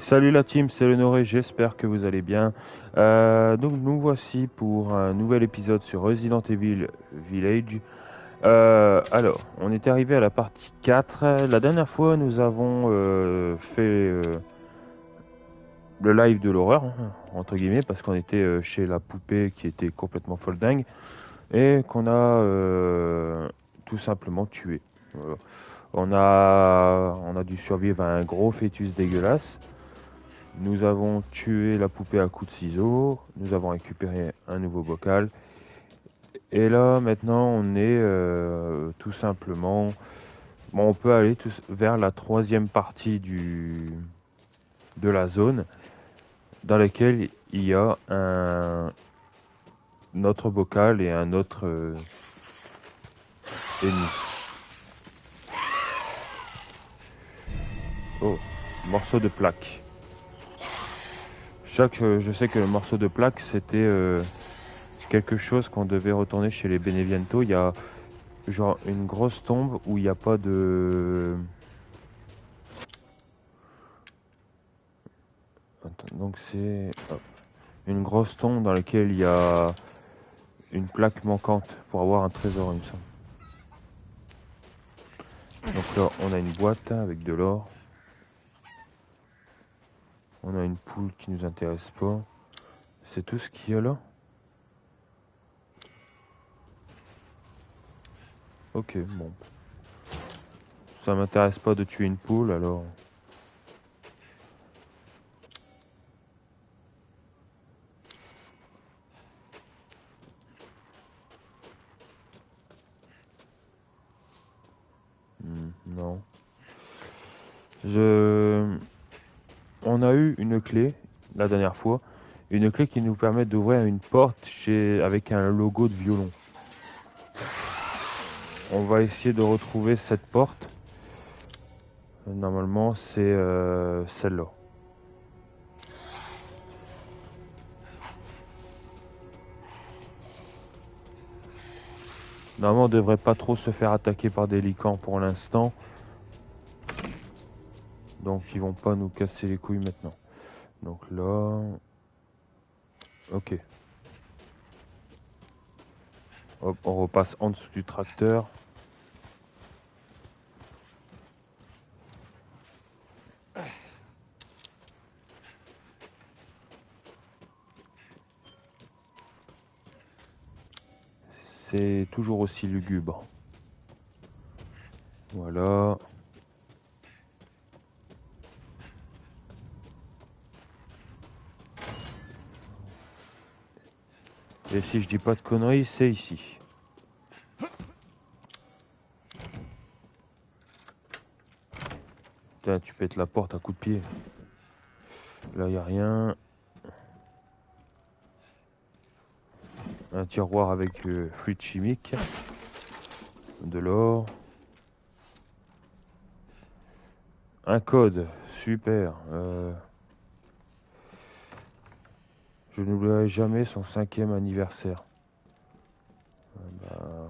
Salut la team, c'est Honoré, j'espère que vous allez bien. Donc nous voici pour un nouvel épisode sur Resident Evil Village. Alors, on est arrivé à la partie 4. La dernière fois, nous avons fait le live de l'horreur, hein, entre guillemets, parce qu'on était chez la poupée qui était complètement folle dingue et qu'on a tout simplement tué. Voilà. On a dû survivre à un gros fœtus dégueulasse. Nous avons tué la poupée à coups de ciseaux. Nous avons récupéré un nouveau bocal. Et là, maintenant, on est tout simplement. Bon, on peut aller vers la troisième partie de la zone dans laquelle il y a autre bocal et un autre ennemi. Oh, morceau de plaque. Je sais que le morceau de plaque, c'était quelque chose qu'on devait retourner chez les Beneviento. Il y a genre une grosse tombe où il n'y a pas de. Attends, donc c'est hop, une grosse tombe dans laquelle il y a une plaque manquante pour avoir un trésor, il me semble. Donc là, on a une boîte avec de l'or. On a une poule qui nous intéresse pas. C'est tout ce qu'il y a là. Ok, bon. Ça m'intéresse pas de tuer une poule, alors. Non. Je... On a eu une clé la dernière fois. Une clé qui nous permet d'ouvrir une porte avec un logo de violon. On va essayer de retrouver cette porte. Normalement, c'est celle-là. Normalement, on devrait pas trop se faire attaquer par des licans pour l'instant. Donc, ils vont pas nous casser les couilles maintenant. Donc là... Ok. Hop, on repasse en dessous du tracteur. C'est toujours aussi lugubre. Voilà. Et si je dis pas de conneries, c'est ici. Putain, tu pètes la porte à coups de pied. Là, y a rien. Un tiroir avec fluide chimique. De l'or. Un code. Super. Je n'oublierai jamais son 5e anniversaire. Bah,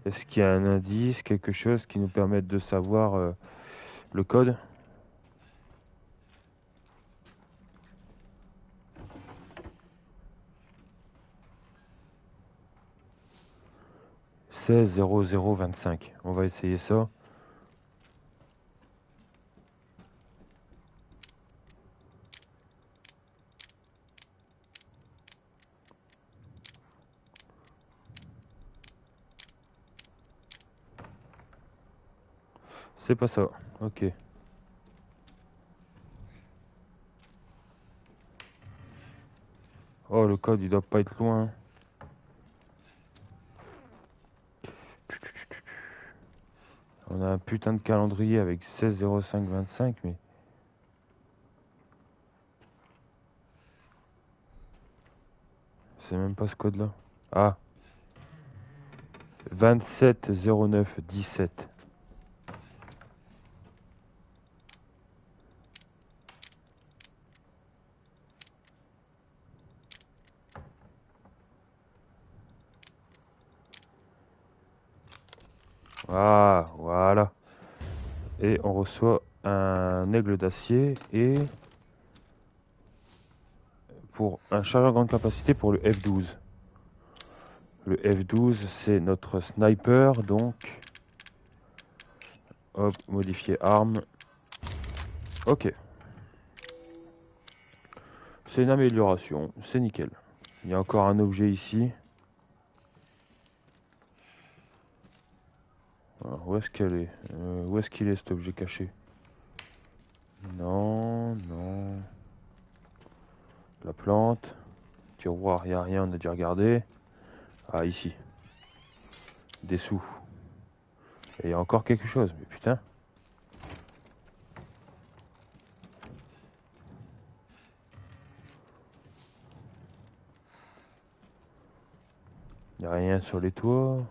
est-ce qu'il y a un indice, quelque chose qui nous permette de savoir le code? Seize 0025. On va essayer ça. C'est pas ça. Ok. Oh, le code, il doit pas être loin. On a un putain de calendrier avec 16 05 25, mais c'est même pas ce code-là. Ah, 27 09 17. Ah, voilà. Et on reçoit un aigle d'acier et pour un chargeur grande capacité pour le F12. Le F12 c'est notre sniper donc. Hop, modifier arme. Ok. C'est une amélioration, c'est nickel. Il y a encore un objet ici. Alors, où est-ce qu'elle est, où est-ce qu'il est cet objet caché? Non, non. La plante. Tiroir, il n'y a rien, on a déjà regardé. Ah, ici. Des sous. Et il y a encore quelque chose, mais putain. Il n'y a rien sur les toits.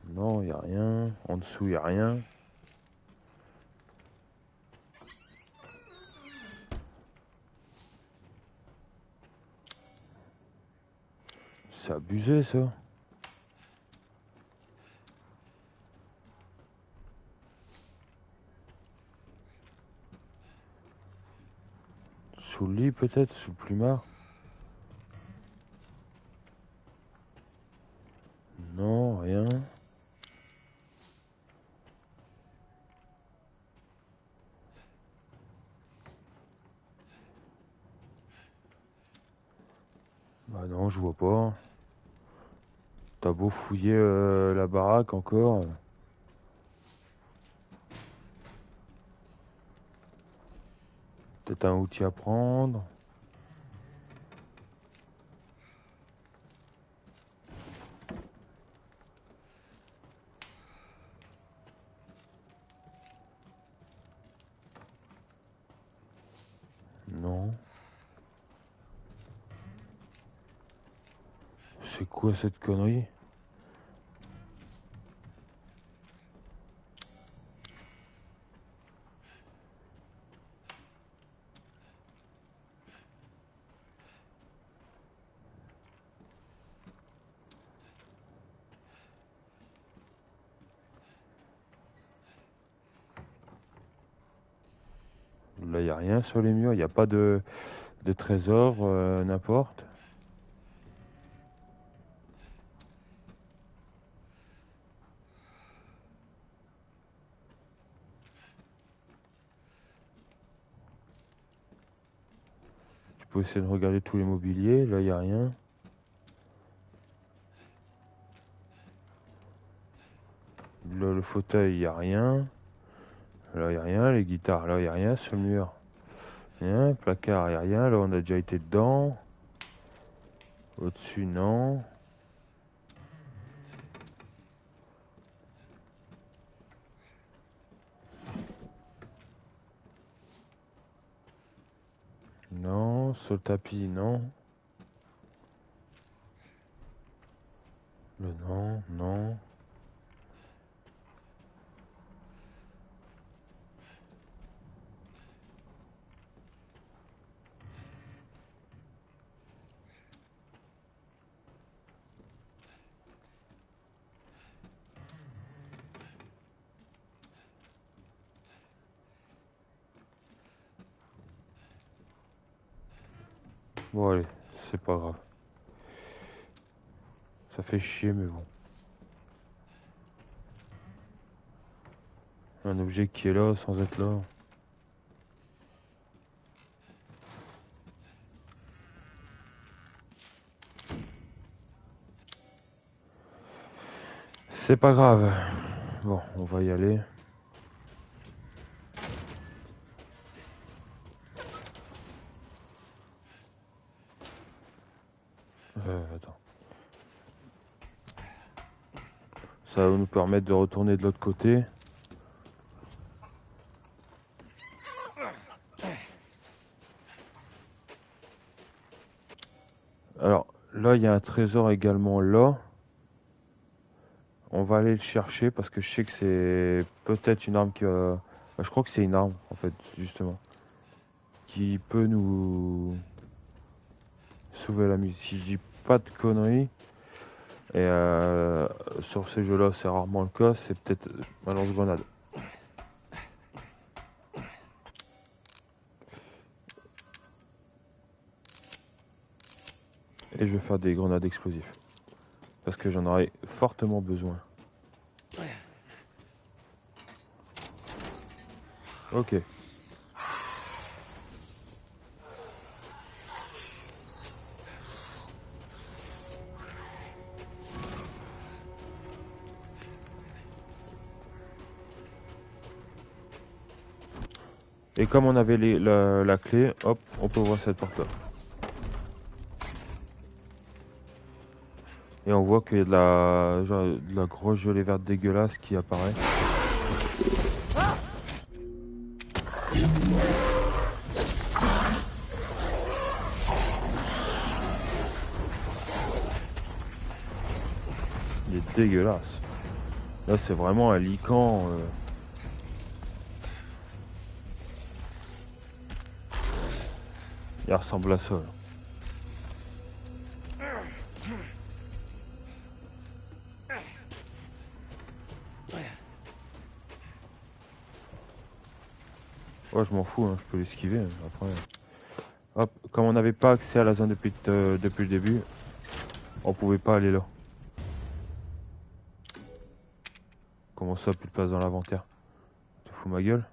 Non, il n'y a rien. En dessous, il n'y a rien. C'est abusé, ça. Sous le lit, peut-être, sous le plumard. Non, rien. Bah non, je vois pas. T'as beau fouiller la baraque encore. Peut-être un outil à prendre. Non. C'est quoi cette connerie? Là, il n'y a rien sur les murs. Il n'y a pas de trésor, n'importe. Tu peux essayer de regarder tous les mobiliers. Là, il n'y a rien. Là, le fauteuil, il n'y a rien. Là, il n'y a rien. Les guitares, là, il n'y a rien sur le mur. Rien. Placard, il n'y a rien. Là, on a déjà été dedans. Au-dessus, non. Non. Sur le tapis, non. Le non, non. Bon, allez, c'est pas grave. Ça fait chier, mais bon. Un objet qui est là sans être là. C'est pas grave. Bon, on va y aller. Attends. Ça va nous permettre de retourner de l'autre côté. Alors, là, il y a un trésor également là. On va aller le chercher parce que je sais que c'est peut-être une arme qui va... Bah, je crois que c'est une arme, en fait, justement. Qui peut nous sauver la musique. Si je dis pas de conneries, et sur ces jeux-là, c'est rarement le cas, c'est peut-être ma lance-grenade. Et je vais faire des grenades explosives. Parce que j'en aurai fortement besoin. Ok. Et comme on avait la clé, hop, on peut ouvrir cette porte-là. Et on voit qu'il y a de la grosse gelée verte dégueulasse qui apparaît. Il est dégueulasse. Là, c'est vraiment un lican. Il ressemble à ça. Là. Ouais, je m'en fous, hein, je peux l'esquiver. Après, hop, comme on n'avait pas accès à la zone depuis le début, on pouvait pas aller là. Comment ça, plus de place dans l'inventaire? Tu te fous ma gueule?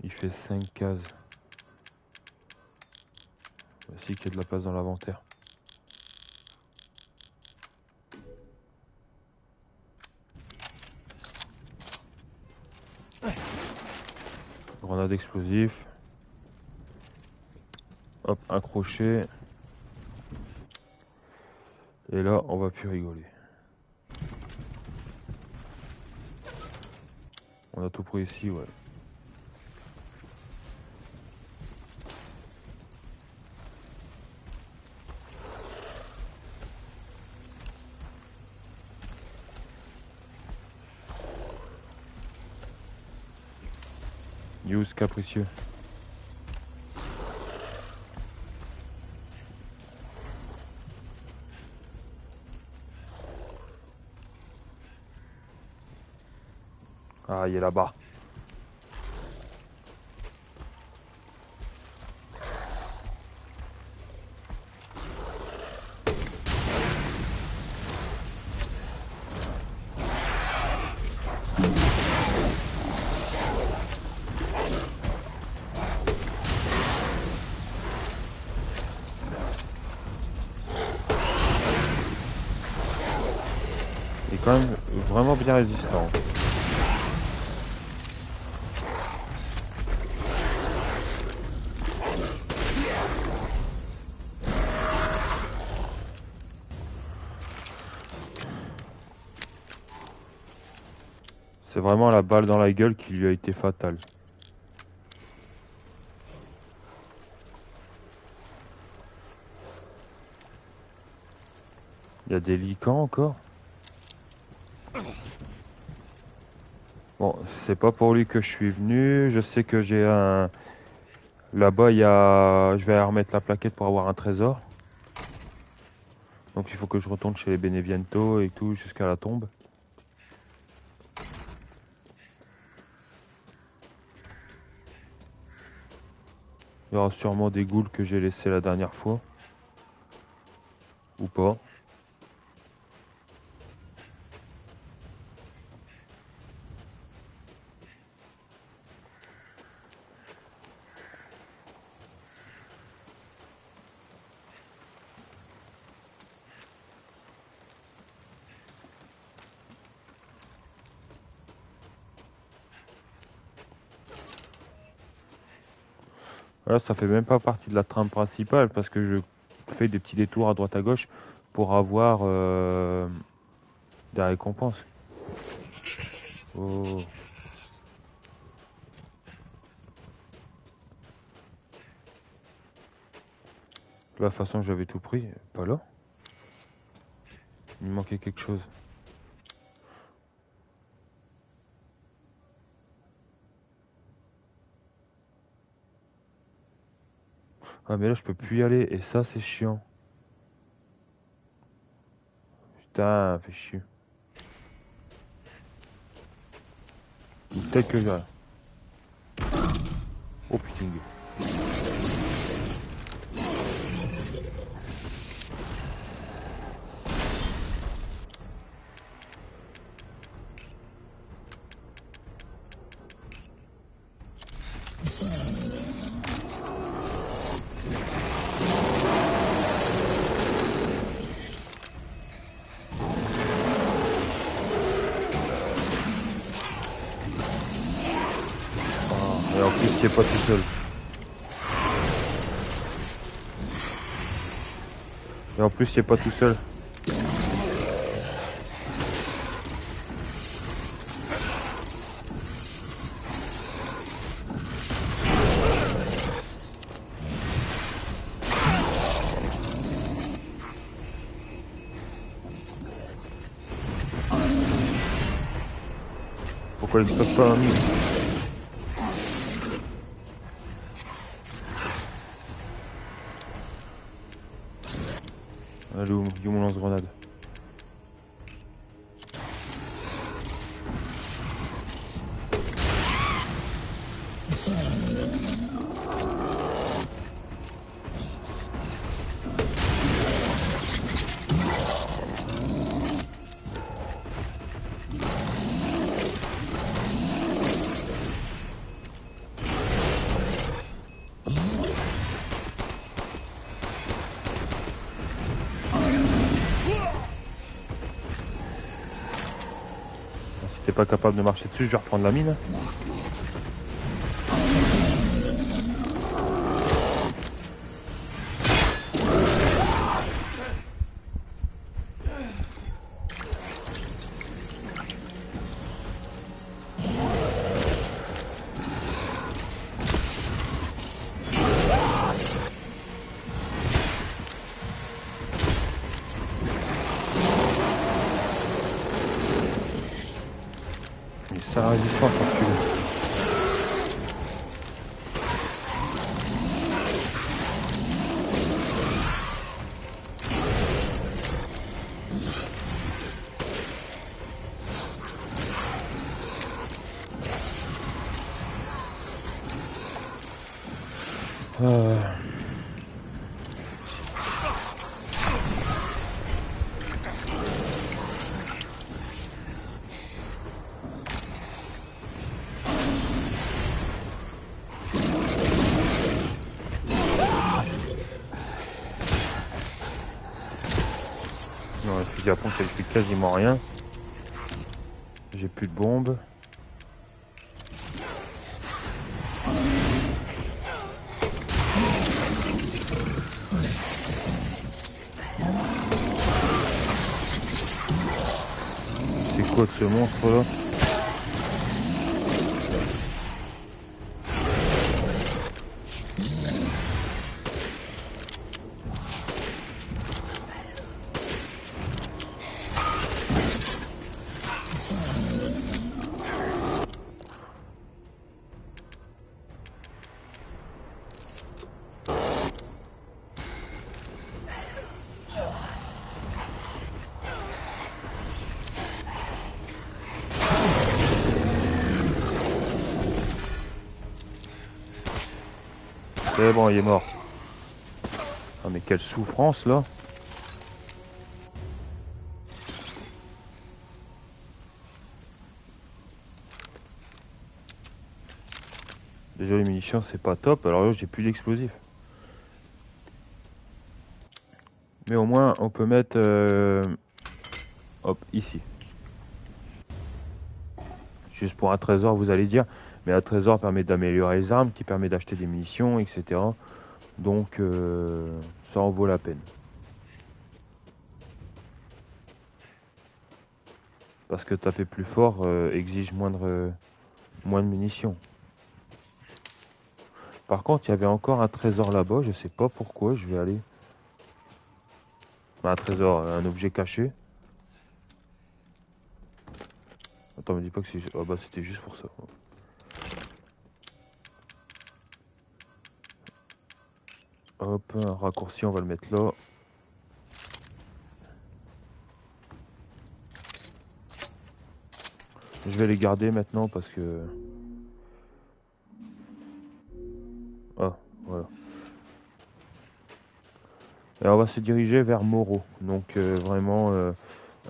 Il fait 5 cases. Voici qu'il y a de la place dans l'inventaire. Grenade explosif. Hop, un crochet. Et là, on va plus rigoler. On a tout pris ici, ouais. Use capricieux. Ah, il est là-bas. Il est quand même vraiment bien résistant. C'est vraiment la balle dans la gueule qui lui a été fatale. Il y a des licans encore. Bon, c'est pas pour lui que je suis venu. Je sais que j'ai un... Là-bas, il y a... Je vais remettre la plaquette pour avoir un trésor. Donc il faut que je retourne chez les Beneviento et tout jusqu'à la tombe. Il y aura sûrement des ghouls que j'ai laissés la dernière fois. Ou pas. Là, ça fait même pas partie de la trame principale parce que je fais des petits détours à droite à gauche pour avoir des récompenses. Oh. De la façon que j'avais tout pris, pas là. Il me manquait quelque chose. Ah mais là je peux plus y aller et ça c'est chiant. Putain, fait chier. Ou peut-être que j'ai... Oh putain. Et en plus c'est pas tout seul. Et en plus c'est pas tout seul. Pourquoi il explose pas un mine? Allez où mon lance-grenade? Si t'es pas capable de marcher dessus, je vais reprendre la mine. Mais ça résistance enculé. Non, le fusil à pompe ça fait quasiment rien. J'ai plus de bombes. C'est quoi ce monstre là? C'est bon, il est mort. Ah mais quelle souffrance là. Déjà les munitions c'est pas top, alors là j'ai plus d'explosifs. Mais au moins on peut mettre hop ici. Juste pour un trésor vous allez dire, mais un trésor permet d'améliorer les armes, qui permet d'acheter des munitions, etc. Donc ça en vaut la peine. Parce que taper plus fort exige moins de munitions. Par contre, il y avait encore un trésor là-bas, je sais pas pourquoi, je vais aller. Un trésor, un objet caché. Attends, me dis pas que c'est... Ah bah c'était juste pour ça. Hop, un raccourci, on va le mettre là. Je vais les garder maintenant parce que... Ah, voilà. Et on va se diriger vers Moreau. Donc vraiment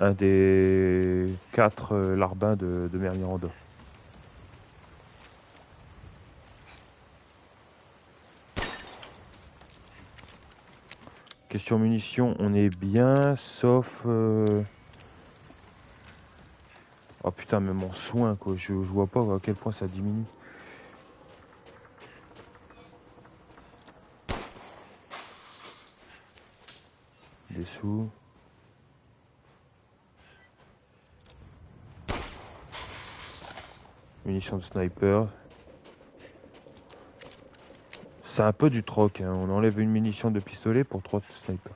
un des 4 larbins de Mermiranda. Question munitions, on est bien, sauf... Oh putain, même en soin, quoi. Je vois pas à quel point ça diminue. Des sous. Munitions de sniper. C'est un peu du troc, hein. On enlève une munition de pistolet pour 3 snipers.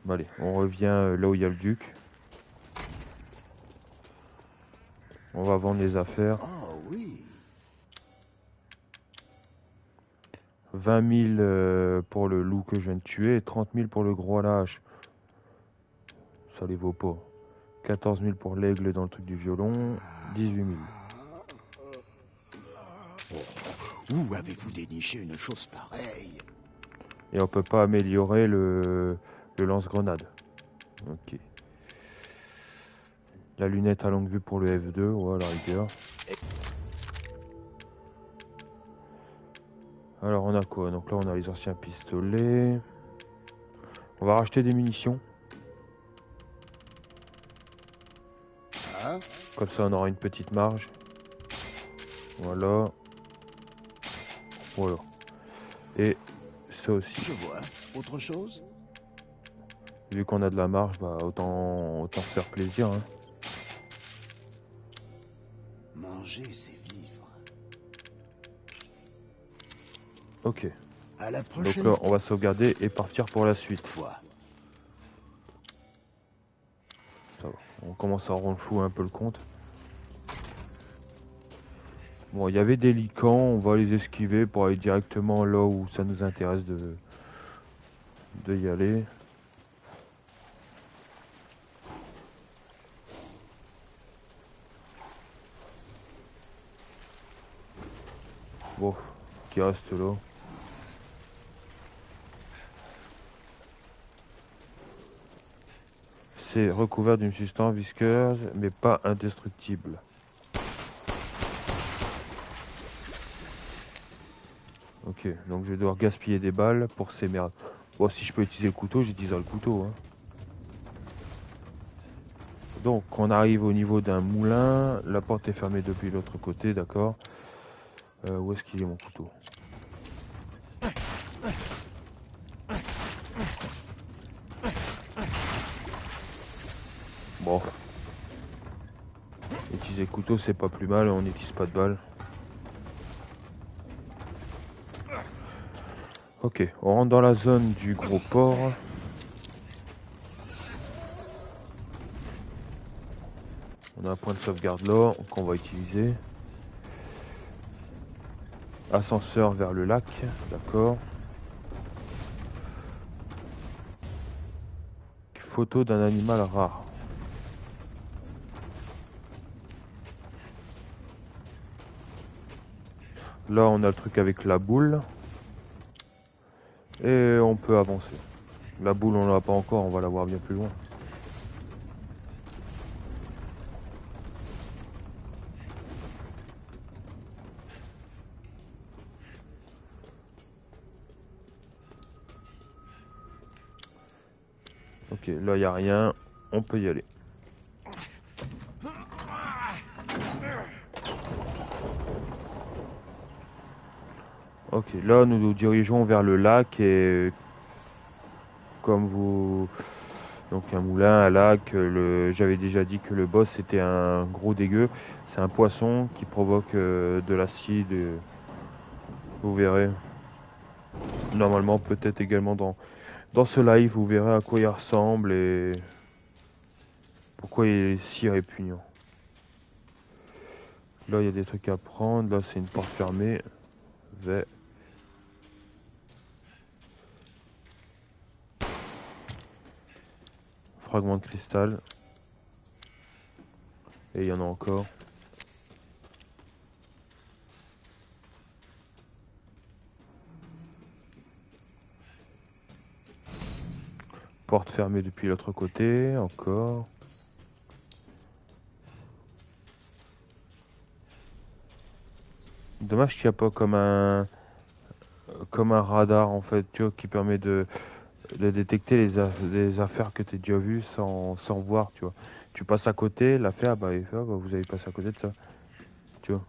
Bon, allez, on revient là où il y a le duc. On va vendre les affaires. Oh oui. 20 000 pour le loup que je viens de tuer et 30 000 pour le gros à la hache. Ça les vaut pas. 14 000 pour l'aigle dans le truc du violon. 18 000. Où avez-vous déniché une chose pareille? Et on peut pas améliorer le lance-grenade. Ok. La lunette à longue vue pour le F2, ouais, à la rigueur. Alors on a quoi? Donc là on a les anciens pistolets. On va racheter des munitions. Hein? Comme ça on aura une petite marge. Voilà. Voilà. Et ça aussi. Je vois. Autre chose? Vu qu'on a de la marge, bah autant se faire plaisir. Hein. Manger, c'est vivre. Ok. À la Donc prochaine là on va sauvegarder et partir pour la suite. fois. Ça va. On commence à rendre fou un peu le compte. Bon, il y avait des licans, on va les esquiver pour aller directement là où ça nous intéresse de y aller. Bon, qui reste là. C'est recouvert d'une substance visqueuse, mais pas indestructible. Ok, donc je vais devoir gaspiller des balles pour ces merdes. Bon, si je peux utiliser le couteau, j'utiliserai le couteau. Hein. Donc, on arrive au niveau d'un moulin. La porte est fermée depuis l'autre côté, d'accord. Où est-ce qu'il est mon couteau? Bon. Utiliser le couteau, c'est pas plus mal, on n'utilise pas de balles. Ok, on rentre dans la zone du gros port. On a un point de sauvegarde là qu'on va utiliser. Ascenseur vers le lac, d'accord. Photo d'un animal rare. Là on a le truc avec la boule. Et on peut avancer. La boule on l'a pas encore, on va la voir bien plus loin. Ok, là il n'y a rien, on peut y aller. Ok, là nous nous dirigeons vers le lac et comme vous... Donc un moulin, un lac, j'avais déjà dit que le boss c'était un gros dégueu. C'est un poisson qui provoque de l'acide. Vous verrez. Normalement peut-être également dans ce live, vous verrez à quoi il ressemble et pourquoi il est si répugnant. Là il y a des trucs à prendre, là c'est une porte fermée. fragments de cristal. Et il y en a encore. Porte fermée depuis l'autre côté, encore. Dommage qu'il n'y a pas comme un radar en fait, tu vois, qui permet de détecter les affaires que tu as déjà vues sans voir, tu vois. Tu passes à côté, l'affaire, bah, il fait, ah, bah vous avez passé à côté de ça, tu vois.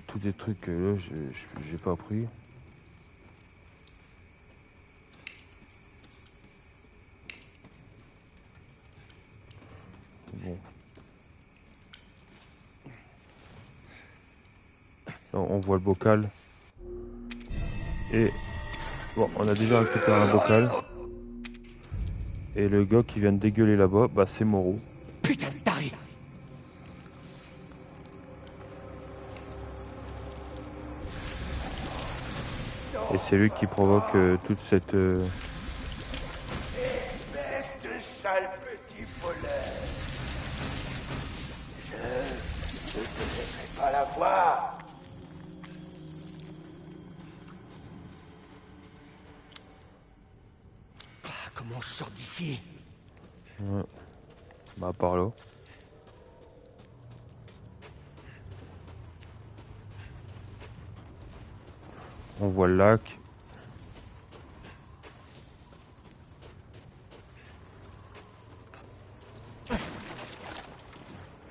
Tous des trucs que là, j'ai pas pris. Bon. On voit le bocal. Et bon, on a déjà récupéré un bocal. Et le gars qui vient de dégueuler là-bas, bah c'est Moreau. Putain de taré! Et c'est lui qui provoque toute cette... Espèce de sale petit voleur. Je ne te laisserai pas la voir. Ah, comment je sors d'ici? Ouais. Bah par là. On voit le lac.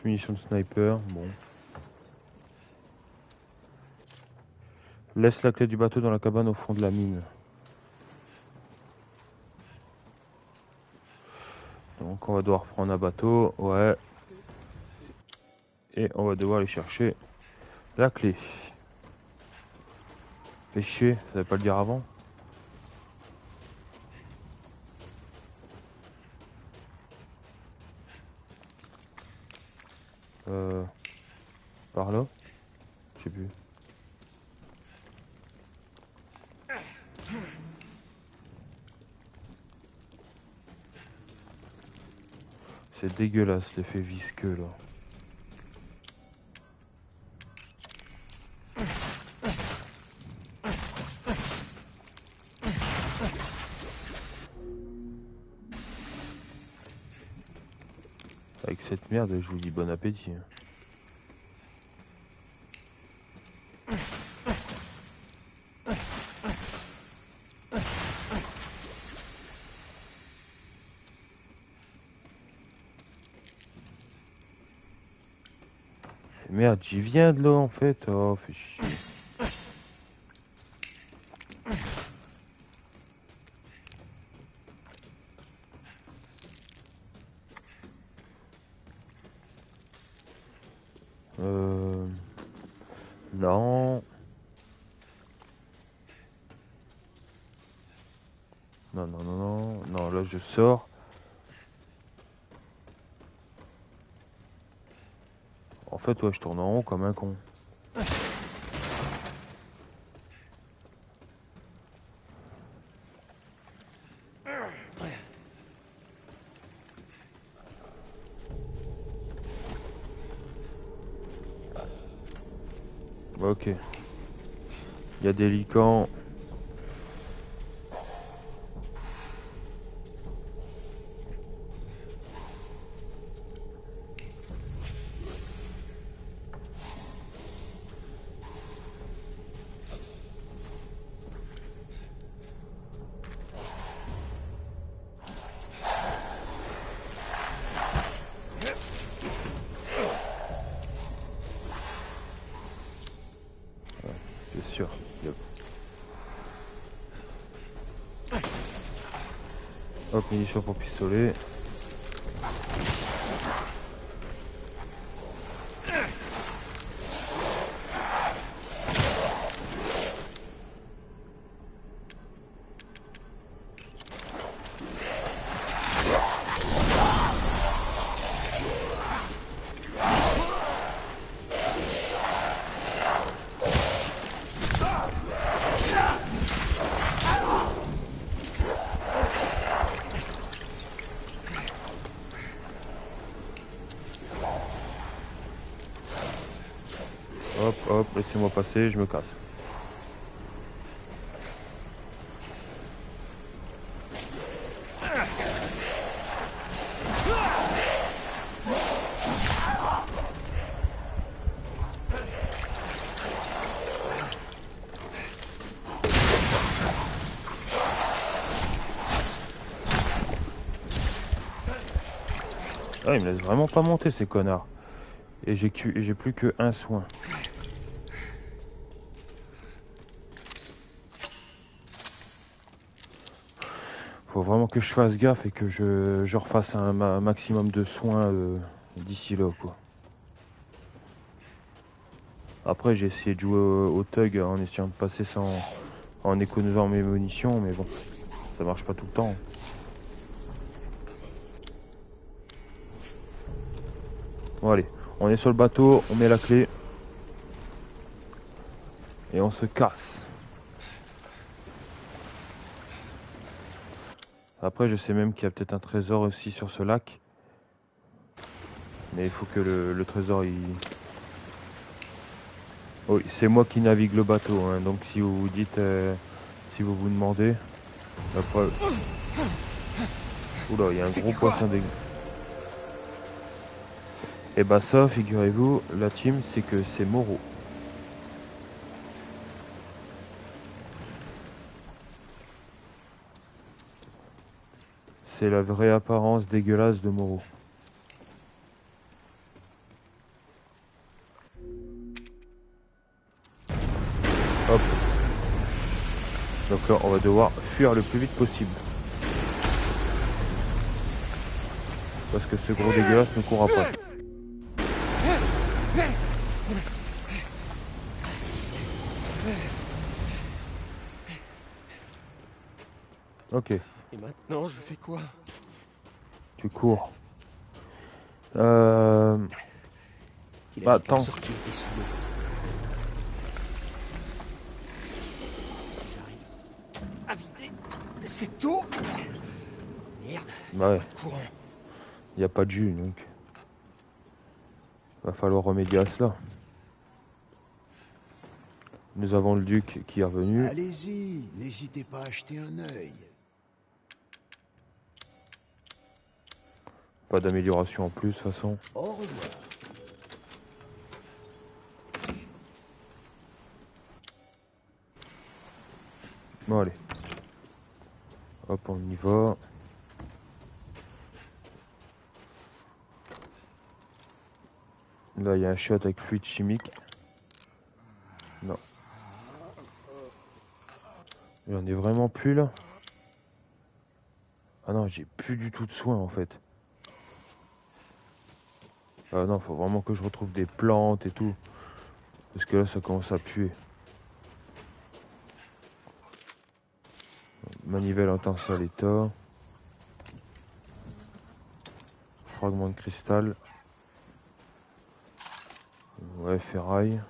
Munitions de sniper, bon. Laisse la clé du bateau dans la cabane au fond de la mine. Donc on va devoir prendre un bateau, ouais. Et on va devoir aller chercher la clé. Fais chier, ça savais pas le dire avant. Par là? Je sais plus. C'est dégueulasse l'effet visqueux là. Avec cette merde, je vous dis bon appétit. Merde, j'y viens de là en fait. Oh, fais chier. Non. Non, non, non, non. Non, là je sors. En fait, ouais, je tourne en rond comme un con. Ok. Il y a des licans. C'est sûr. Yep. Hop, munitions pour pistolet. Hop, hop, laissez-moi passer, je me casse. Ah, il me laisse vraiment pas monter ces connards. Et j'ai plus que un soin. Faut vraiment que je fasse gaffe et que je refasse un maximum de soins d'ici là, quoi. Après, j'ai essayé de jouer au thug en essayant de passer en économisant mes munitions, mais bon, ça marche pas tout le temps. Bon, allez, on est sur le bateau, on met la clé et on se casse. Après, je sais même qu'il y a peut-être un trésor aussi sur ce lac. Mais il faut que le trésor, il... Oui, c'est moi qui navigue le bateau, hein, donc si vous vous dites... si vous vous demandez... La preuve... Oula, il y a un gros poisson dégueu. Et bah ça, figurez-vous, la team, c'est que c'est Moreau. C'est la vraie apparence dégueulasse de Moreau. Hop. Donc là, on va devoir fuir le plus vite possible. Parce que ce gros dégueulasse ne courra pas. Ok. Et maintenant, je fais quoi? Tu cours. Il a dit que la Attends. sortie était sous l'eau. Si j'arrive à vider cette eau... Merde, Bah ouais, pas de courant. il n'y a pas de jus, donc... Va falloir remédier à cela. Nous avons le duc qui est revenu. Allez-y, n'hésitez pas à acheter un œil. Pas d'amélioration en plus, de toute façon. Au revoir. Bon, allez. Hop, on y va. Là, il y a un shot avec fluide chimique. Non. Il en est vraiment plus, là. Ah non, j'ai plus du tout de soins, en fait. Ah non, faut vraiment que je retrouve des plantes et tout. Parce que là, ça commence à puer. Manivelle en tenseur l'état. Fragment de cristal. Ouais, ferraille.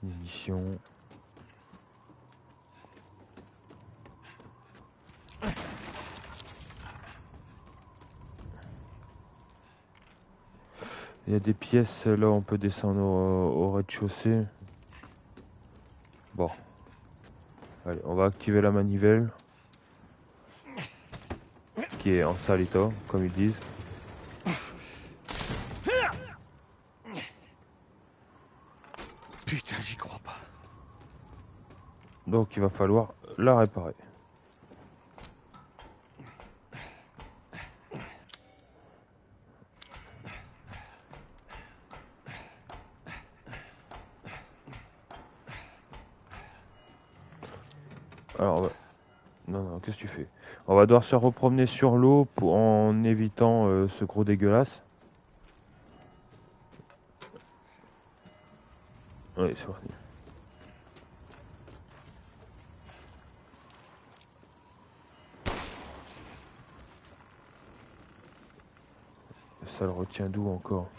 Munitions. Il y a des pièces, là, on peut descendre au rez-de-chaussée. Bon. Allez, on va activer la manivelle. Qui est en sale état, comme ils disent. Putain, j'y crois pas. Donc il va falloir la réparer. Alors, non, non, qu'est-ce que tu fais? On va devoir se repromener sur l'eau en évitant ce gros dégueulasse. Oui, c'est parti. Ça le retient d'où encore?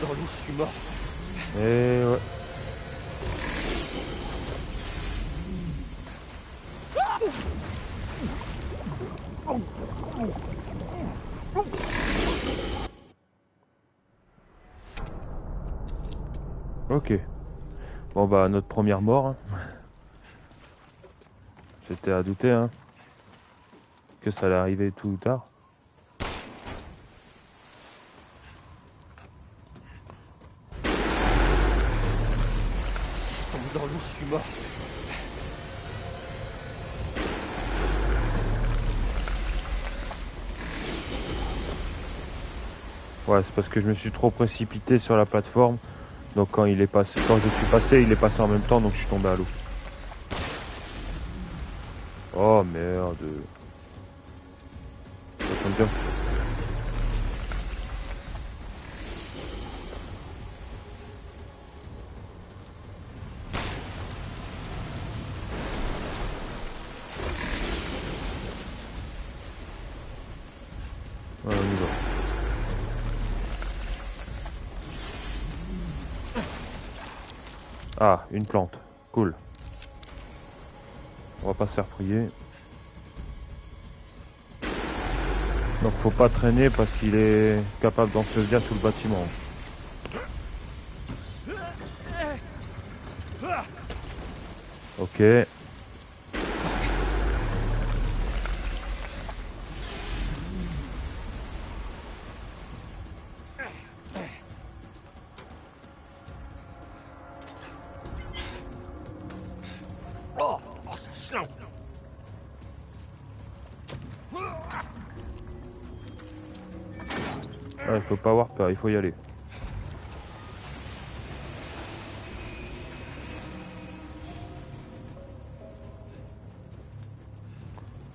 Dans l'eau, je suis mort. Et ouais. Ok. Bon bah notre première mort. Hein. C'était à douter hein, que ça allait arriver tout ou tard. Si je tombe dans l'eau, je suis mort. Ouais, c'est parce que je me suis trop précipité sur la plateforme. Donc quand il est passé, quand je suis passé, il est passé en même temps, donc je suis tombé à l'eau. Oh merde. Ça tombe bien. Ouais, on y va. Ah, une plante. Cool. On va pas se faire prier. Donc faut pas traîner parce qu'il est capable d'ensevelir sous le bâtiment. Ok. Oh, ça chante. Ouais, faut pas avoir peur, il faut y aller.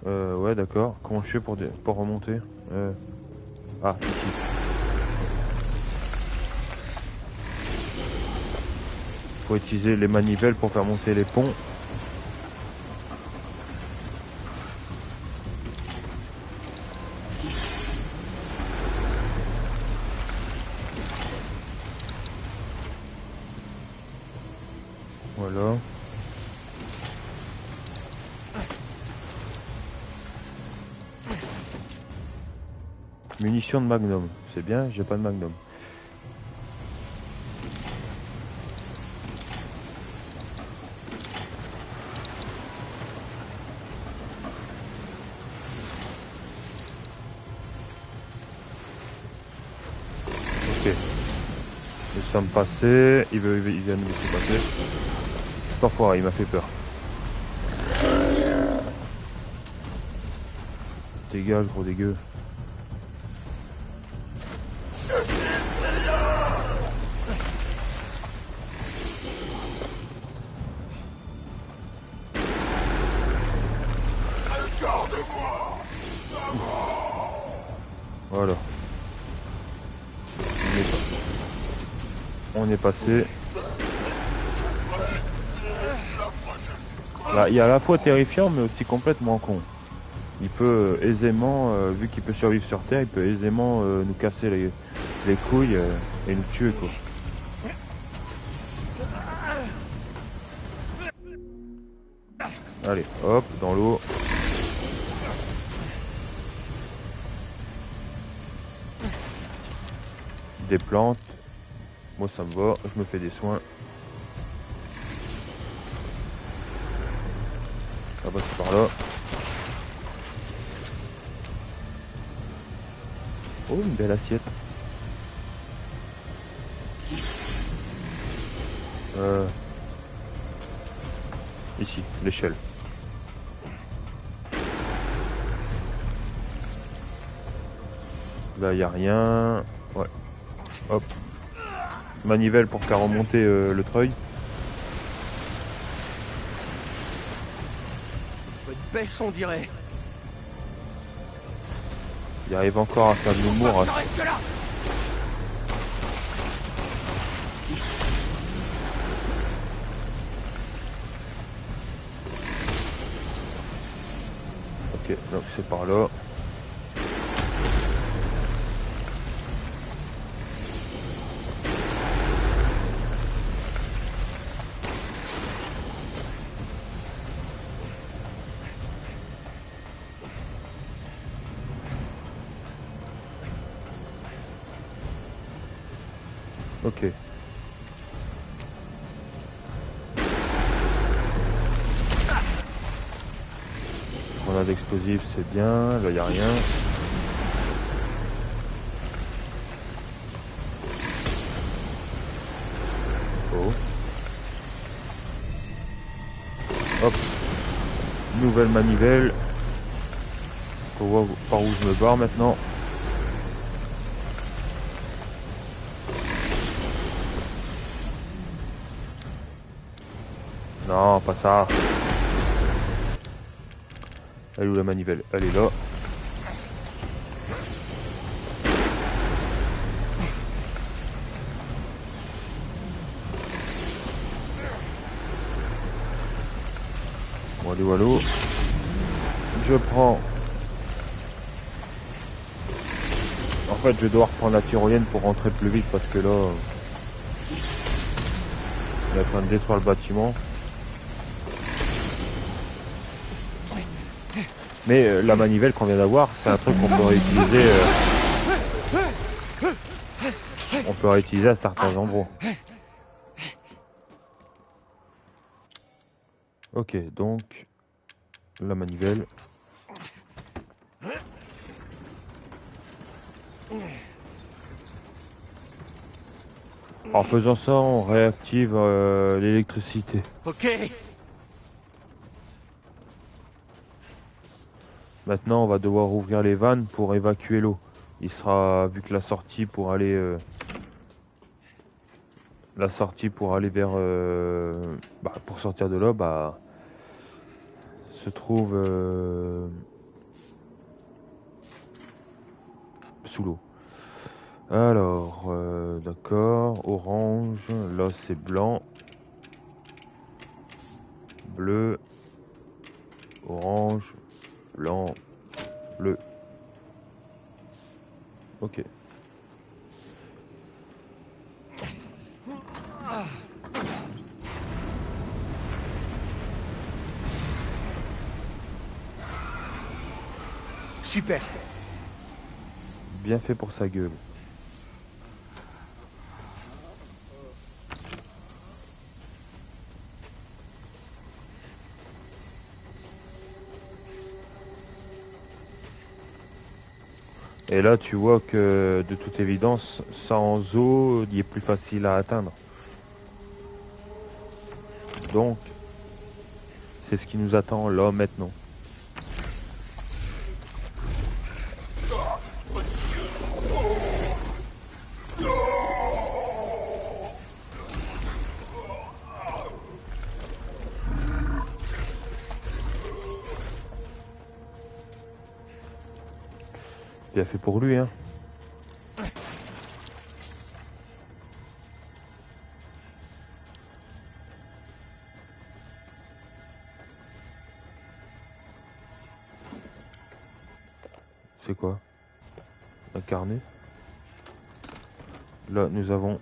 Ouais, d'accord. Comment je fais pour remonter Ah, ici. Faut utiliser les manivelles pour faire monter les ponts. Voilà. Munitions de magnum. C'est bien, j'ai pas de magnum. Ok. Nous sommes passés. Il vient de nous laisser passer. Parfois, il m'a fait peur. Dégage, gros dégueu. Voilà. On est passé. Là, il est à la fois terrifiant mais aussi complètement con. Il peut aisément, vu qu'il peut survivre sur Terre, il peut aisément nous casser les couilles et nous tuer quoi. Allez, hop, dans l'eau. Des plantes. Moi ça me va, je me fais des soins. Ah bah c'est par là. Oh, une belle assiette. Ici, l'échelle. Là, il n'y a rien. Ouais. Hop. Manivelle pour faire remonter le treuil. Une pêche, on dirait. Il arrive encore à faire de l'humour. Je reste là. Ok, donc c'est par là. Ok. On a d'explosifs, c'est bien. Là, il n'y a rien. Oh. Hop. Nouvelle manivelle. On voit par où je me barre maintenant. Non, pas ça. Elle est où la manivelle? Elle est là. Bon, allez, voilà. Je prends. En fait, je dois reprendre la tyrolienne pour rentrer plus vite parce que là, on est en train de détruire le bâtiment. Mais la manivelle qu'on vient d'avoir, c'est un truc qu'on peut réutiliser. On peut réutiliser à certains endroits. Ok, donc la manivelle. En faisant ça, on réactive l'électricité. Ok. Maintenant, on va devoir ouvrir les vannes pour évacuer l'eau. Il sera, vu que la sortie pour aller vers, pour sortir de là, se trouve sous l'eau. Alors, d'accord, orange, là c'est blanc, bleu, orange, blanc, bleu. Ok. Super. Bien fait pour sa gueule. Et là, tu vois que de toute évidence, sans eau, il est plus facile à atteindre. Donc, c'est ce qui nous attend là maintenant. Bien fait pour lui, hein. C'est quoi? Un carnet. Là, nous avons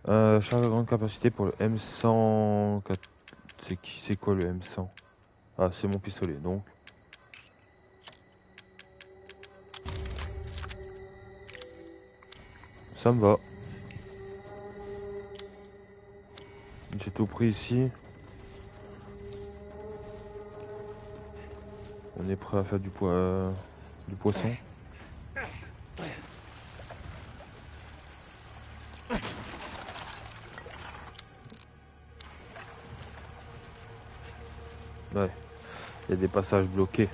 charge de grande capacité pour le M100. C'est quoi le M100? Ah, c'est mon pistolet, donc. Ça me va. J'ai tout pris ici. On est prêt à faire du poisson. Ouais. Il y a des passages bloqués.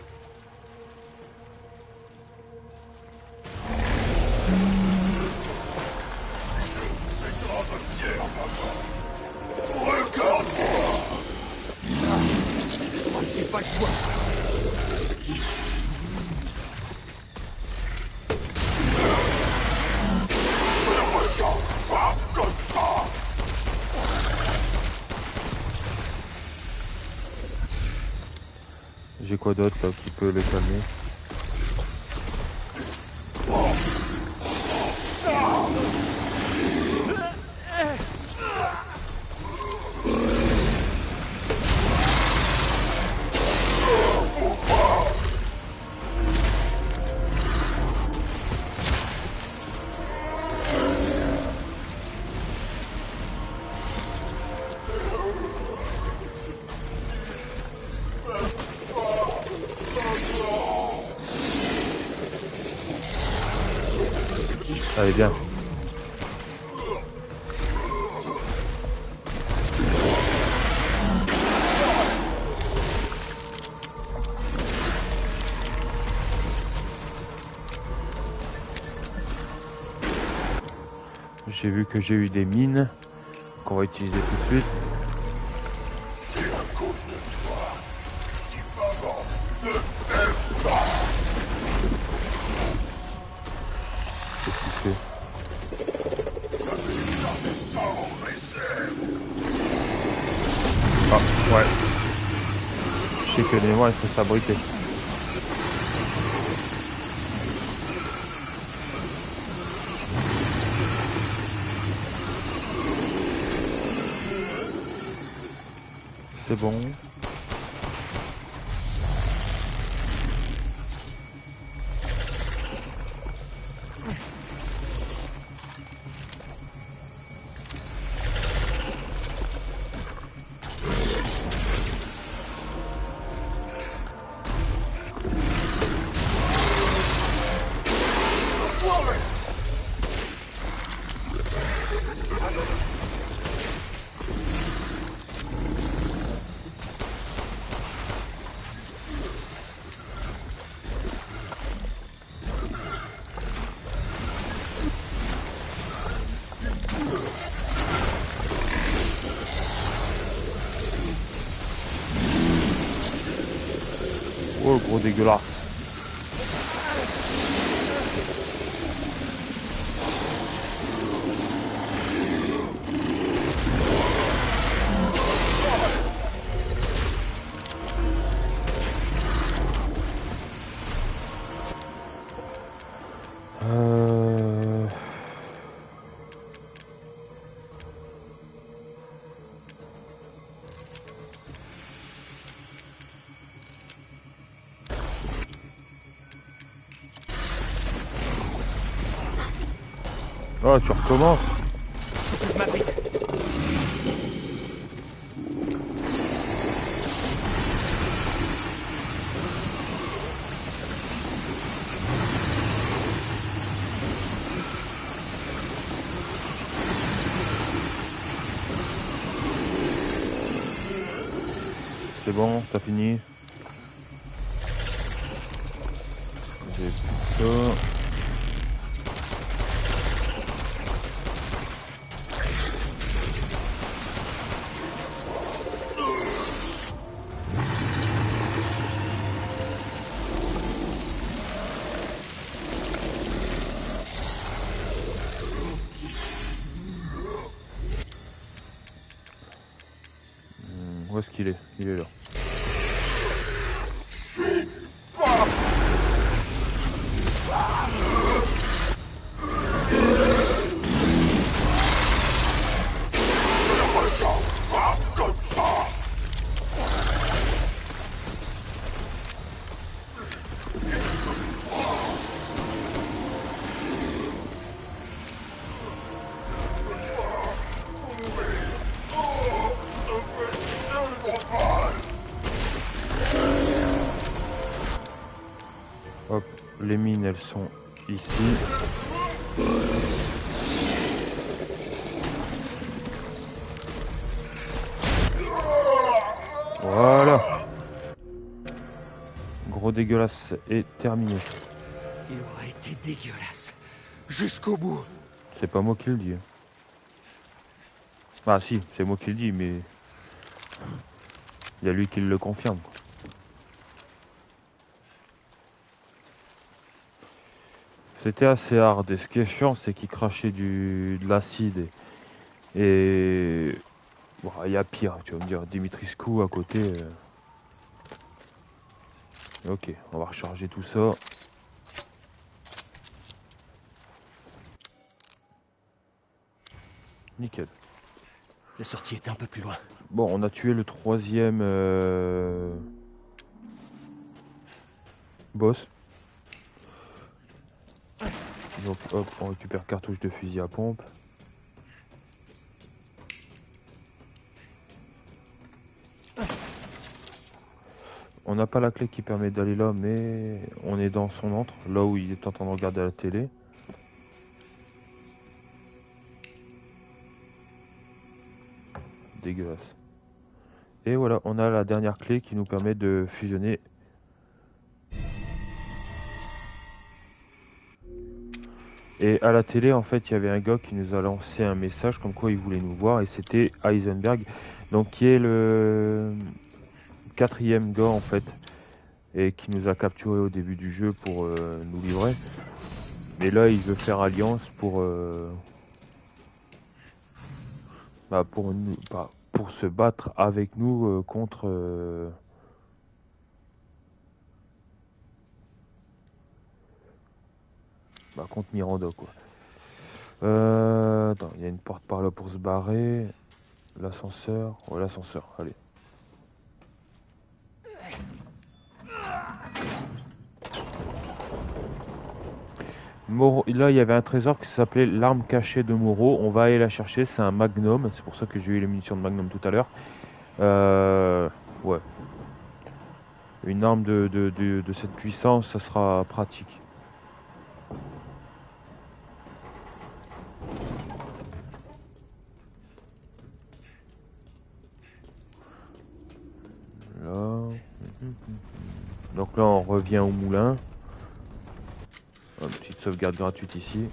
J'ai pas le choix. J'ai quoi d'autre là qui peut le calmer? Allez, bien. J'ai vu que j'ai eu des mines qu'on va utiliser tout de suite. C'est à cause de toi. Si maman ne baisse pas. Qu'est-ce qu'il fait? J'avais ça en réserve. Ah, ouais. Je sais que les mémoires, il faut s'abriter. C'est bon. Oh, le gros dégueulasse. Oh, tu recommences. Faut que je m'abrite. C'est bon, t'as fini. J'ai plus ça. Où est-ce qu'il est? Il est là. Pas comme ça. Hop, les mines, elles sont ici. Voilà. Gros dégueulasse est terminé. Il aura été dégueulasse. Jusqu'au bout. C'est pas moi qui le dis. Ah si, c'est moi qui le dis, mais il y a lui qui le confirme. C'était assez hard. Et ce qui est chiant, c'est qu'il crachait de l'acide. Et bon, il y a pire, tu vas me dire. Dimitrescu à côté. Ok, on va recharger tout ça. Nickel. La sortie est un peu plus loin. Bon, on a tué le troisième boss. Donc hop, on récupère cartouche de fusil à pompe. On n'a pas la clé qui permet d'aller là, mais on est dans son antre, là où il est en train de regarder la télé. dégueulasse. Et voilà, on a la dernière clé qui nous permet de fusionner. Et à la télé, en fait, il y avait un gars qui nous a lancé un message comme quoi il voulait nous voir, et c'était Heisenberg, donc qui est le 4e gars en fait, et qui nous a capturé au début du jeu pour nous livrer. Mais là, il veut faire alliance pour se battre avec nous contre contre Miranda quoi. Attends, il y a une porte par là pour se barrer. L'ascenseur. Ouais, l'ascenseur, allez. Là, il y avait un trésor qui s'appelait l'arme cachée de Moreau. On va aller la chercher. C'est un magnum. C'est pour ça que j'ai eu les munitions de magnum tout à l'heure. Ouais. Une arme de cette puissance, ça sera pratique. Là. Donc là, on revient au moulin. Une petite sauvegarde gratuite ici.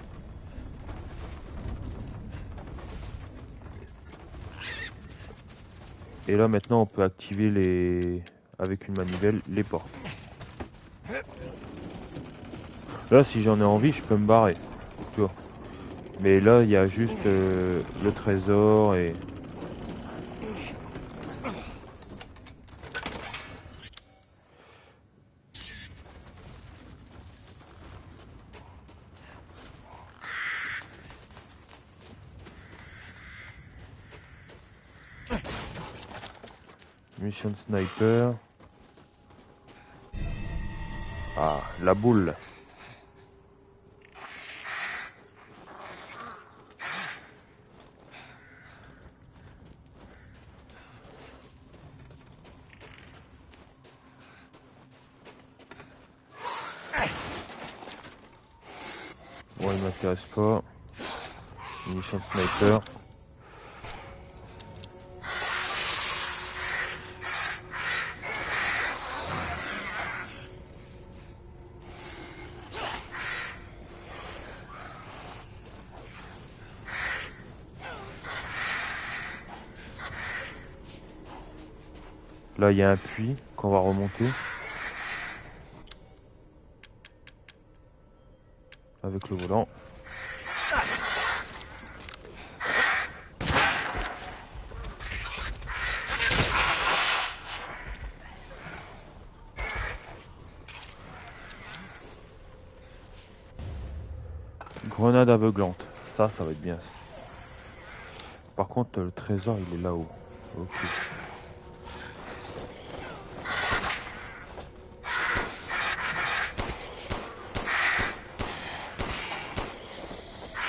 Et là maintenant on peut activer avec une manivelle les portes. Là si j'en ai envie je peux me barrer. Tu vois. Mais là il y a juste le trésor et... Mission de sniper. Ah, la boule. Bon, il m'intéresse pas. Mission de sniper. Là, il y a un puits qu'on va remonter. Avec le volant. Grenade aveuglante. Ça va être bien. Par contre, le trésor, il est là-haut. Ok.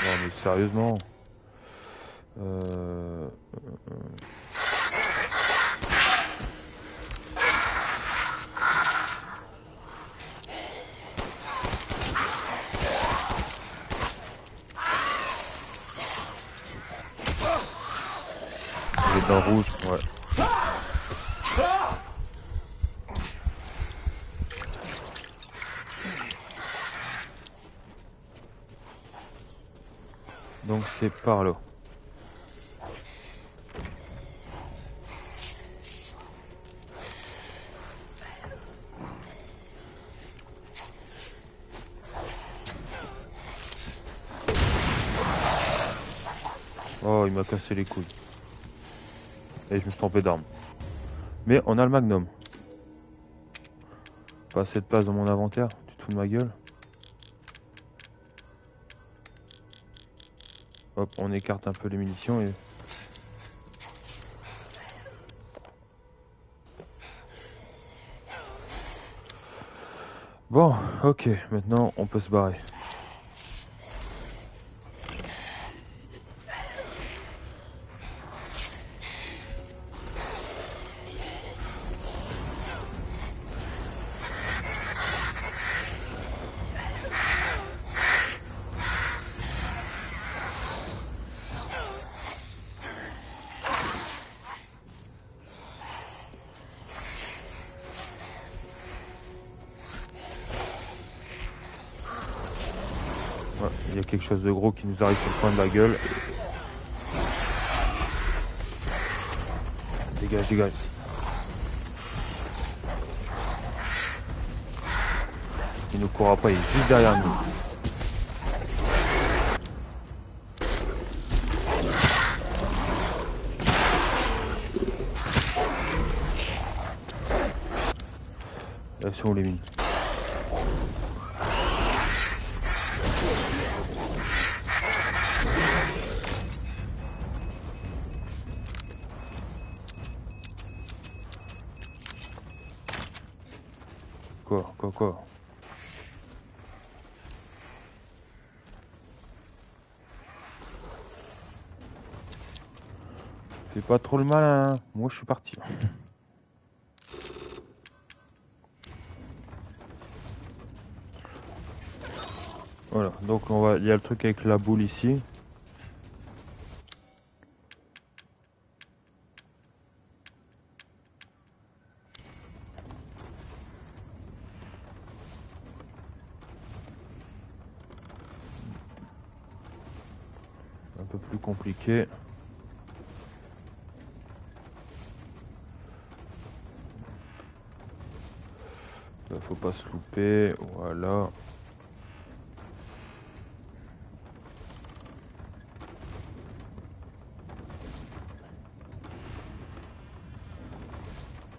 Non mais sérieusement. Il est dans le rouge, ouais. Donc c'est par là. Oh, il m'a cassé les couilles. Et je me suis trompé d'arme. Mais on a le magnum. Pas assez de place dans mon inventaire. Tu te fous de ma gueule? Hop, on écarte un peu les munitions et... Bon, ok, maintenant on peut se barrer. y a quelque chose de gros qui nous arrive sur le coin de la gueule. Dégage, dégage. Il ne courra pas, il est juste derrière nous. Là sont où les mines? Quoi? Fais pas trop le malin, hein. Moi je suis parti. Voilà, donc il y a le truc avec la boule ici. Un peu plus compliqué. Là, faut pas se louper, voilà.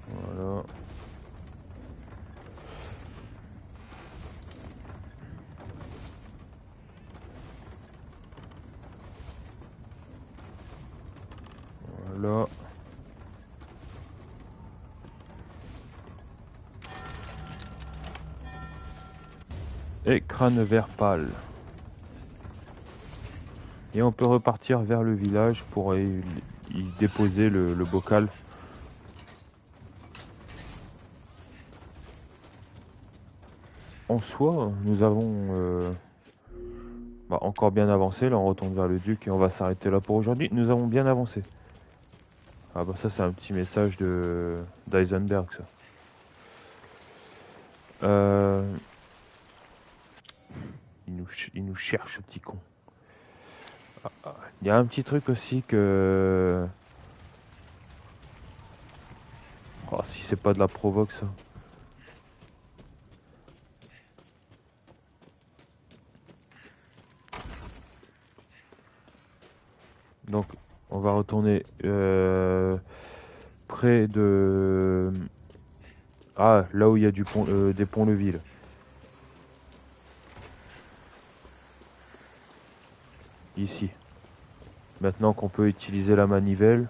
Voilà. Voilà. Et crâne vert pâle. Et on peut repartir vers le village pour y déposer le bocal. En soi, nous avons encore bien avancé. Là, on retourne vers le duc et on va s'arrêter là pour aujourd'hui. Nous avons bien avancé. Ah bah ça, c'est un petit message de d'Eisenberg, ça. Il nous cherche, ce petit con. Il y a un petit truc aussi que... Oh, si c'est pas de la provoque, ça. Donc, on va retourner près de... Ah, là où il y a du pont, des ponts-levis. Ici. Maintenant qu'on peut utiliser la manivelle.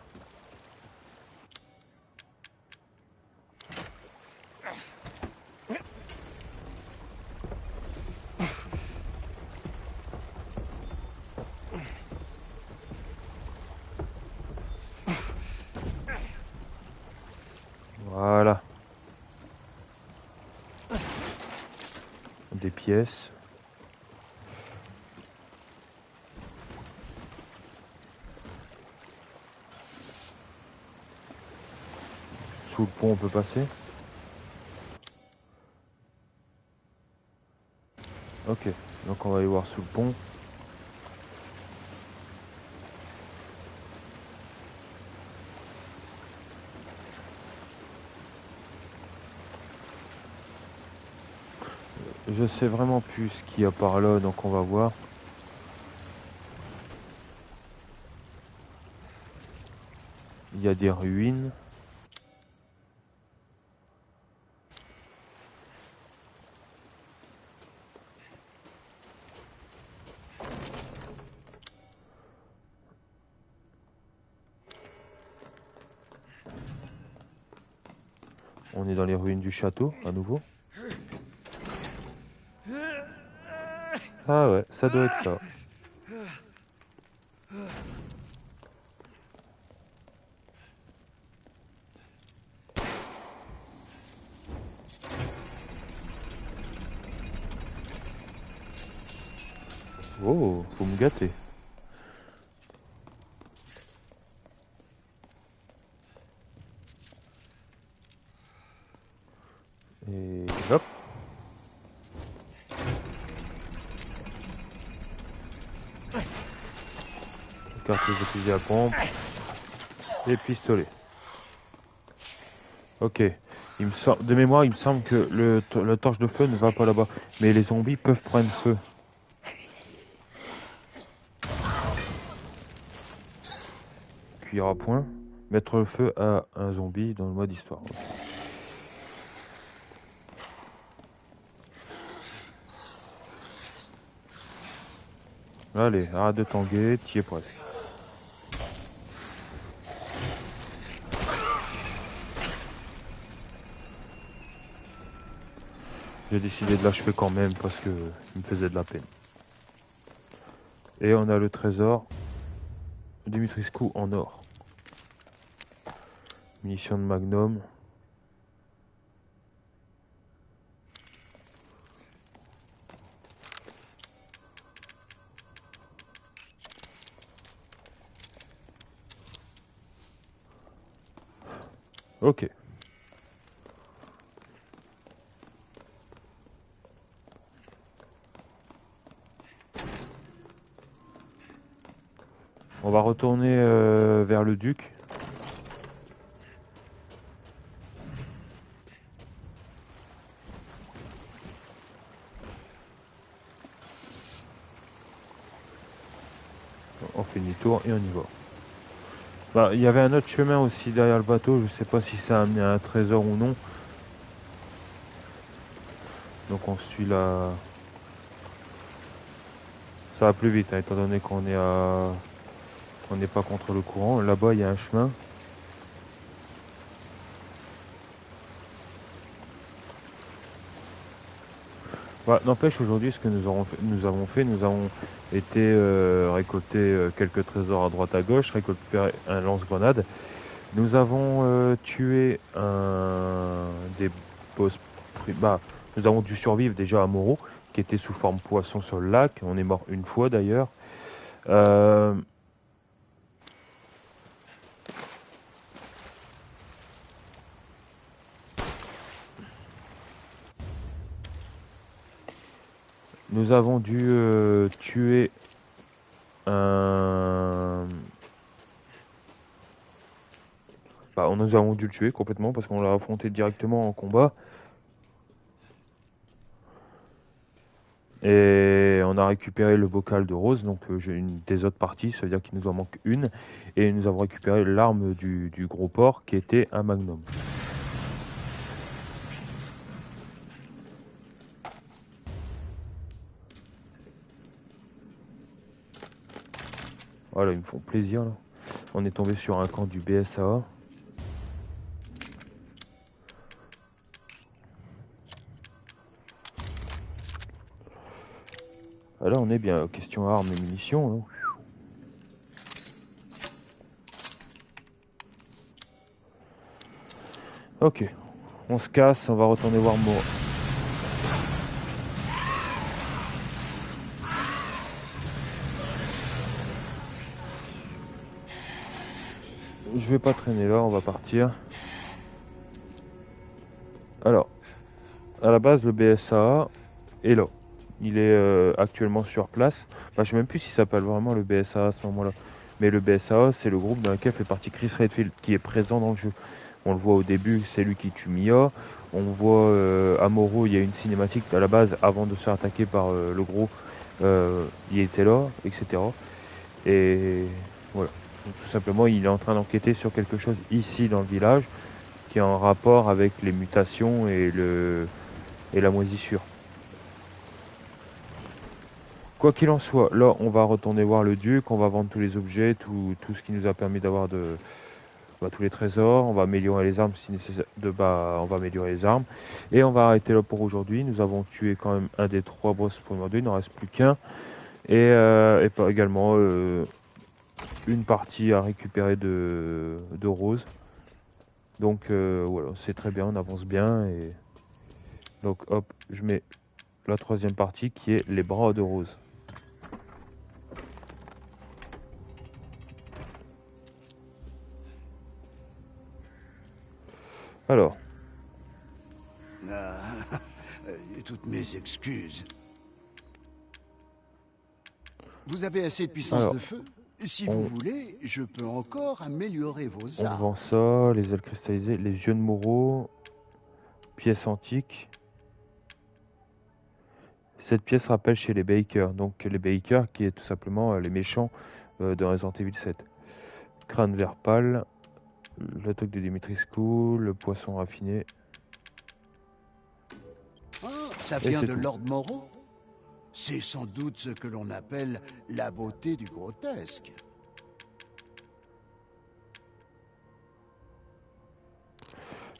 Voilà. Des pièces. Sous le pont on peut passer. Ok, donc on va aller voir sous le pont. Je sais vraiment plus ce qu'il y a par là, donc on va voir. Il y a des ruines. On est dans les ruines du château, à nouveau. Ah ouais, ça doit être ça. Oh, faut me gâter. Et hop. cartouche de fusil à pompe et pistolet. Ok. De mémoire, il me semble que la torche de feu ne va pas là-bas. Mais les zombies peuvent prendre feu. Cuillère à point. Mettre le feu à un zombie dans le mode histoire. Okay. Allez, arrête de tanguer, t'y es presque. J'ai décidé de l'achever quand même parce que il me faisait de la peine. Et on a le trésor Dimitrescu en or. Munitions de Magnum. Ok. On va retourner vers le duc. On fait demi-tour et on y va. Bah, il y avait un autre chemin aussi derrière le bateau. Je sais pas si ça a amené à un trésor ou non. Donc on suit la... Ça va plus vite, hein, étant donné qu'on est à... On n'est pas contre le courant. Là-bas, il y a un chemin. Bah, n'empêche, aujourd'hui, ce que nous avons été récolter quelques trésors à droite à gauche, récupérer un lance-grenade. Nous avons tué un des boss... Bah, nous avons dû survivre déjà à Moreau, qui était sous forme poisson sur le lac. On est mort une fois d'ailleurs. Nous avons dû tuer un... Bah, nous avons dû le tuer complètement parce qu'on l'a affronté directement en combat. Et on a récupéré le bocal de rose, donc j'ai une des autres parties, ça veut dire qu'il nous en manque une. Et nous avons récupéré l'arme du gros porc qui était un magnum. Voilà, ils me font plaisir là. On est tombé sur un camp du BSAA. Ah, là on est bien, question armes et munitions. Là. Ok, on se casse, on va retourner voir Mo. Je vais pas traîner là, on va partir. Alors, à la base, le BSAA est là. Il est actuellement sur place. Enfin, je sais même plus s'il s'appelle vraiment le BSAA à ce moment-là. Mais le BSAA, c'est le groupe dans lequel fait partie Chris Redfield, qui est présent dans le jeu. On le voit au début, c'est lui qui tue Mia. On voit à Moreau, il y a une cinématique à la base, avant de se faire attaquer par le gros. Il était là, etc. Et voilà. Donc, tout simplement, il est en train d'enquêter sur quelque chose ici dans le village, qui est en rapport avec les mutations et la moisissure. Quoi qu'il en soit, là on va retourner voir le duc, on va vendre tous les objets, tout ce qui nous a permis d'avoir tous les trésors, on va améliorer les armes si nécessaire, on va améliorer les armes. Et on va arrêter là pour aujourd'hui. Nous avons tué quand même un des 3 boss primordiaux, il n'en reste plus qu'un. Et également une partie à récupérer de rose. Donc voilà, c'est très bien, on avance bien. Et donc hop, je mets la 3e partie qui est les bras de rose. Alors. Toutes mes excuses. Vous avez assez de puissance de feu? Si On- vous voulez, je peux encore améliorer vos On armes. vend ça, les ailes cristallisées, les yeux de Moreau, pièces antiques. Cette pièce rappelle chez les Baker, donc les Baker qui est tout simplement les méchants de Resident Evil 7. Crâne vert pâle, le toc de Dimitrescu, le poisson raffiné. Ah, ça Et vient c'est de tout. Lord Moreau. C'est sans doute ce que l'on appelle la beauté du grotesque.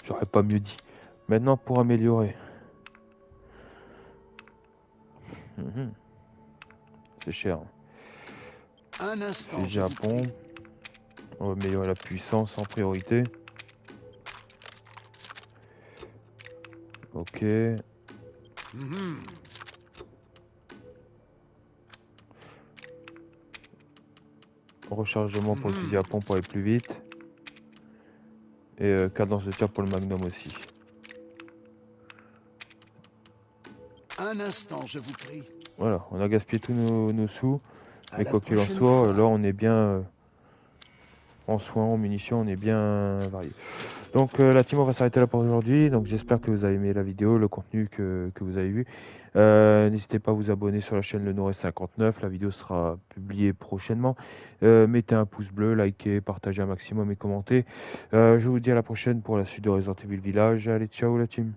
J'aurais pas mieux dit. Maintenant pour améliorer. Mhm. C'est cher. Un instant, Fusil je à vous pompe. prie. On va améliorer la puissance en priorité. Ok. Mhm. Rechargement pour le fusil à pompe pour aller plus vite. Et cadence de tir pour le magnum aussi. Un instant, je vous prie. Voilà, on a gaspillé tous nos sous. À Mais la quoi qu'il en prochaine soit, fois. là on est bien en soins, en munitions, on est bien varié. Donc la team, on va s'arrêter là pour aujourd'hui. Donc j'espère que vous avez aimé la vidéo, le contenu que vous avez vu. N'hésitez pas à vous abonner sur la chaîne Le Nourret 59. La vidéo sera publiée prochainement. Mettez un pouce bleu, likez, partagez un maximum et commentez. Je vous dis à la prochaine pour la suite de Resident Evil Village. Allez, ciao la team.